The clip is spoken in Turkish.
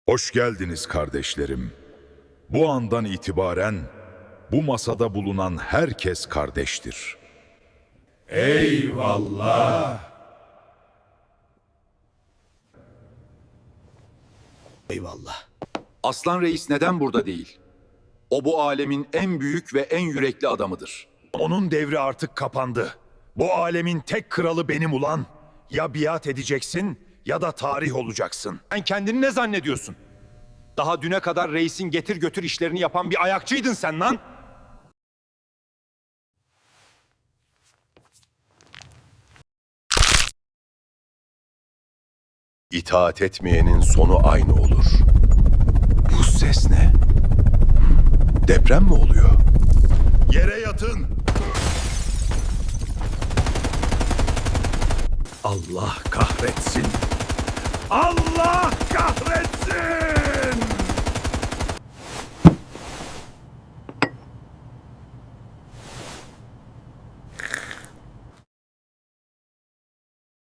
Hoş geldiniz kardeşlerim. Bu andan itibaren bu masada bulunan herkes kardeştir. Eyvallah. Eyvallah. Aslan Reis neden burada değil? O bu alemin en büyük ve en yürekli adamıdır. Onun devri artık kapandı. Bu alemin tek kralı benim ulan. Ya biat edeceksin ya da tarih olacaksın. Sen kendini ne zannediyorsun? Daha düne kadar reisin getir götür işlerini yapan bir ayakçıydın sen lan. İtaat etmeyenin sonu aynı olur. Bu ses ne? Deprem mi oluyor? Yere yatın. Allah kahretsin. Allah!